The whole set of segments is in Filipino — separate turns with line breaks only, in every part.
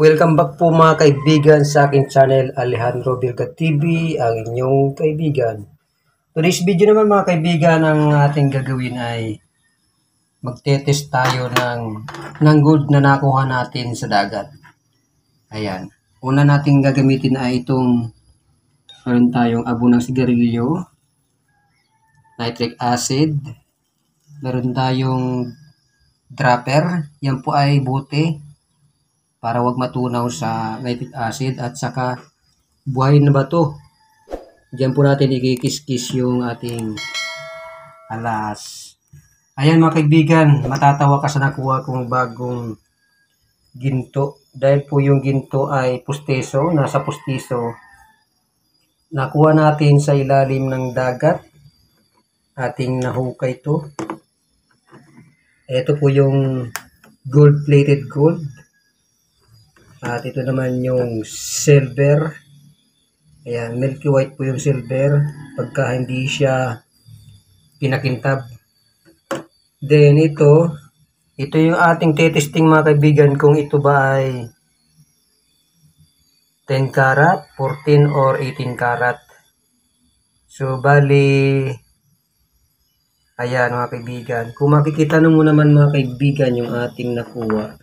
Welcome back po mga kaibigan sa aking channel Alejandro Virga TV, ang inyong kaibigan. Today's video naman mga kaibigan, ang ating gagawin ay magte-test tayo ng gold na nakuha natin sa dagat. Ayan. Una nating gagamitin ay itong meron tayong abo ng sigarilyo, nitric acid, meron tayong dropper, yan po ay bote para wag matunaw sa nitric acid, at saka buhay na bato. Diyan po natin ikikis-kis yung ating alas. Ayan mga kaibigan, matatawa ka sa nakuha kong bagong ginto. Dahil po yung ginto ay pustiso, nasa pustiso. Nakuha natin sa ilalim ng dagat. Ating nahukay ito. Ito po yung gold-plated gold. At ito naman yung silver. Ayan, milky white po yung silver pagka hindi siya pinakintab. Then ito yung ating testing mga kaibigan, kung ito ba ay 10 karat, 14 or 18 karat. So bali, ayan mga kaibigan, kung makikita mo naman mga kaibigan yung ating nakuha,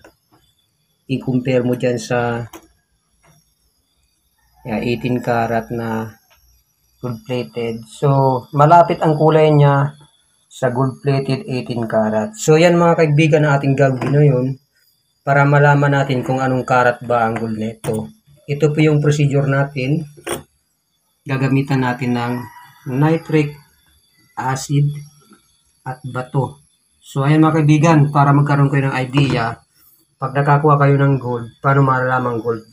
i-compare mo dyan sa 18 karat na gold plated. So malapit ang kulay niya sa gold plated 18 karat. So yan mga kaibigan ang ating gagawin ngayon para malaman natin kung anong karat ba ang gold nito. Ito po yung procedure natin. Gagamitan natin ng nitric acid at bato. So ayan mga kaibigan, para magkaroon kayo ng idea, pag nakakuha kayo ng gold, paano malalaman gold?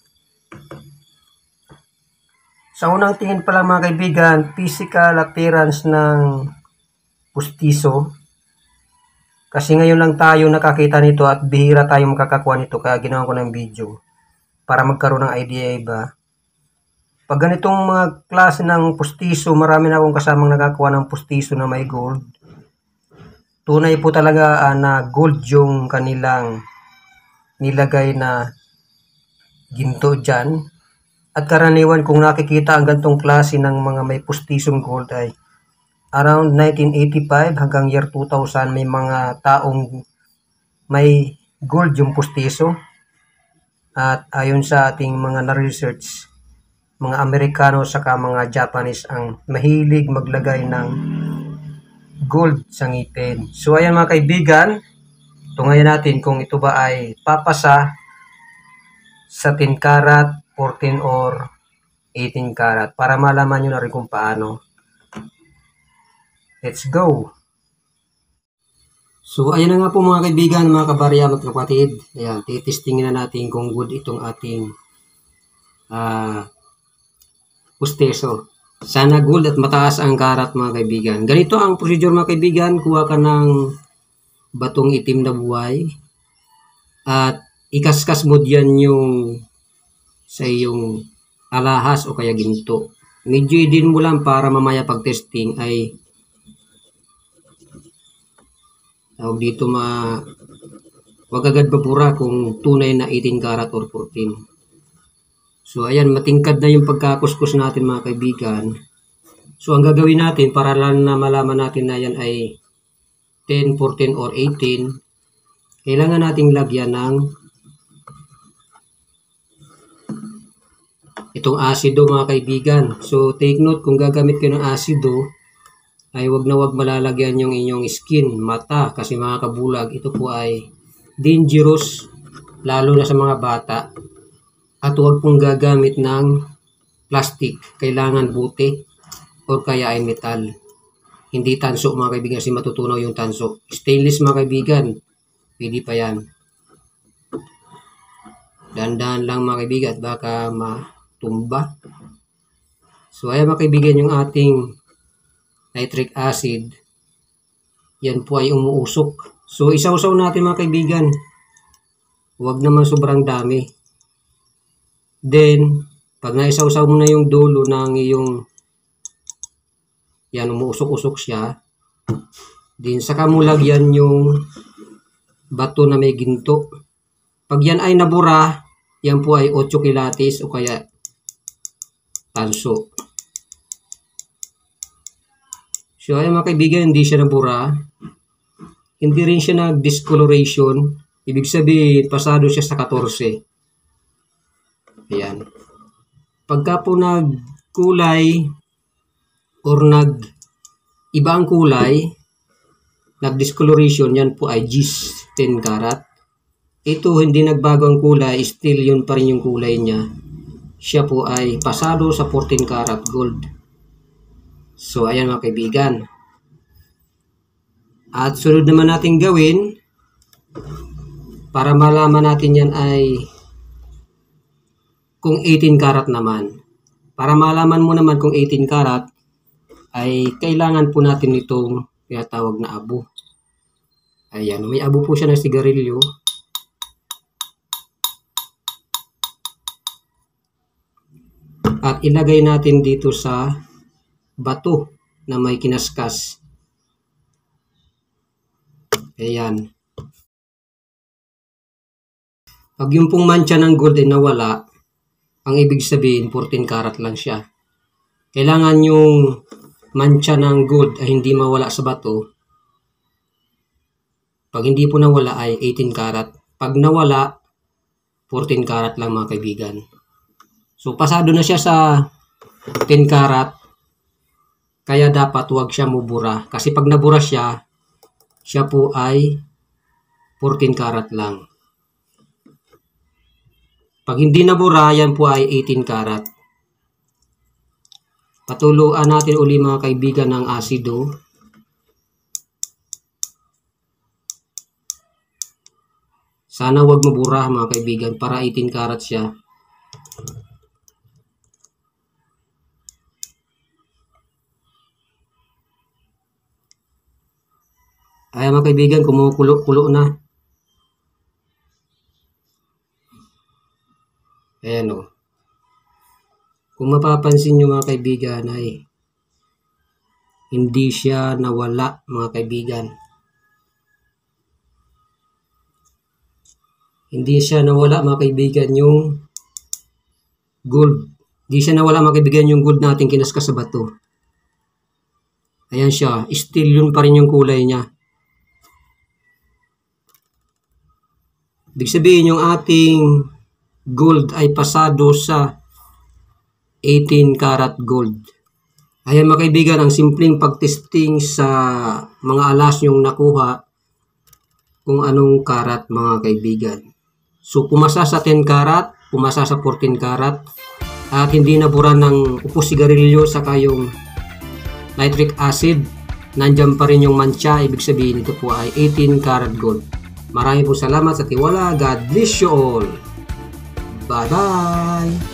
Sa unang tingin pa lang mga kaibigan, physical appearance ng pustiso. Kasi ngayon lang tayo nakakita nito at bihira tayo makakakuha nito, kaya ginawa ko ng video para magkaroon ng idea iba. Pag ganitong mga klase ng pustiso, marami na akong kasamang nakakuha ng pustiso na may gold. Tunay po talaga na gold yung kanilang nilagay na ginto dyan. At karaniwan kung nakikita ang gantong klase ng mga may pustisong gold ay around 1985 hanggang year 2000, may mga taong may gold yung pustiso. At ayon sa ating mga na-research, mga Amerikano saka mga Japanese ang mahilig maglagay ng gold sa ngipin. So ayan mga kaibigan, tungayan natin kung ito ba ay papasa sa 10 karat, 14 or 18 karat para malaman nyo na rin kung paano. Let's go! So ayan na nga po mga kaibigan, mga kabarya, mga kapatid. Ayan, titestingin na natin kung good itong ating pustiso. Sana gold at mataas ang karat mga kaibigan. Ganito ang procedure mga kaibigan. Kuha ka ng batong itim na buhay at ikaskas mo diyan yung sa iyong alahas o kaya ginto. Medyo idin mo lang para mamaya pag testing ay tawag dito wag agad babura kung tunay na 18 karat or 14. So ayan, matingkad na yung pagkakuskus natin mga kaibigan. So ang gagawin natin para lang na malaman natin na yan ay 10, 14 or 18, kailangan nating lagyan ng itong asido mga kaibigan. So take note, kung gagamit kayo ng asido ay wag na wag malalagyan yung inyong skin, mata, kasi mga kabulag, ito po ay dangerous lalo na sa mga bata. At huwag pong gagamit ng plastic, kailangan buti o kaya ay metal. Hindi tanso mga kaibigan kasi matutunaw yung tanso. Stainless mga kaibigan, pwede pa yan. Dandan lang mga kaibigan at baka matumba. So ayan mga kaibigan yung ating nitric acid. Yan po ay umuusok. So isawsaw natin mga kaibigan. Huwag naman sobrang dami. Then pag naisawsaw mo na yung dulo ng iyong yan, umuusok-usok siya. Then saka mo lagyan yung bato na may ginto. Pag yan ay nabura, Yan po ay 8 kilates o kaya tanso. So ayan mga kaibigan, hindi siya nabura. Hindi rin siya nag-discoloration. Ibig sabihin, pasado siya sa 14. Ayan. Pagka po nagkulay or iba ang kulay, nag-discoloration, yan po ay GIS 10 karat. Ito hindi nagbago ang kulay, still yun pa rin yung kulay niya. Siya po ay pasado sa 14 karat gold. So ayan mga kaibigan. At sunod naman natin gawin para malaman natin yan ay kung 18 karat naman. Para malaman mo naman kung 18 karat ay kailangan po natin itong tinatawag na abo. Ayan, may abo po siya ng sigarilyo. At ilagay natin dito sa bato na may kinaskas. Ayan. Pag yung pong mancha ng gold ay nawala, ang ibig sabihin 14 karat lang siya. Kailangan yung mancha ng gold ay hindi mawala sa bato. Pag hindi po nawala ay 18 karat. Pag nawala, 14 karat lang mga kaibigan. So pasado na siya sa 10 karat. Kaya dapat huwag siya mubura. Kasi pag nabura siya, siya po ay 14 karat lang. Pag hindi nabura, yan po ay 18 karat. Patuluan natin uli mga kaibigan ng asido. Sana huwag mabura mga kaibigan para 18 karat siya. Ay mga kaibigan, kumukulo-kulo na. Ayan o. Kung mapapansin nyo mga kaibigan ay hindi siya nawala mga kaibigan. Hindi siya nawala mga kaibigan yung gold. Hindi siya nawala mga kaibigan yung gold natin kinaskas sa bato. Ayan siya. Still yun pa rin yung kulay niya. Ibig sabihin yung ating gold ay pasado sa 18 karat gold. Ayan mga kaibigan, ang simpleng pagtesting sa mga alas yung nakuha kung anong karat mga kaibigan. So pumasa sa 10 karat, pumasa sa 14 karat, at hindi nabura ng upos sigarilyo saka yung nitric acid, nandyan pa rin yung mancha, ibig sabihin ito po ay 18 karat gold. Maraming po salamat sa tiwala. God bless you all. Bye-bye!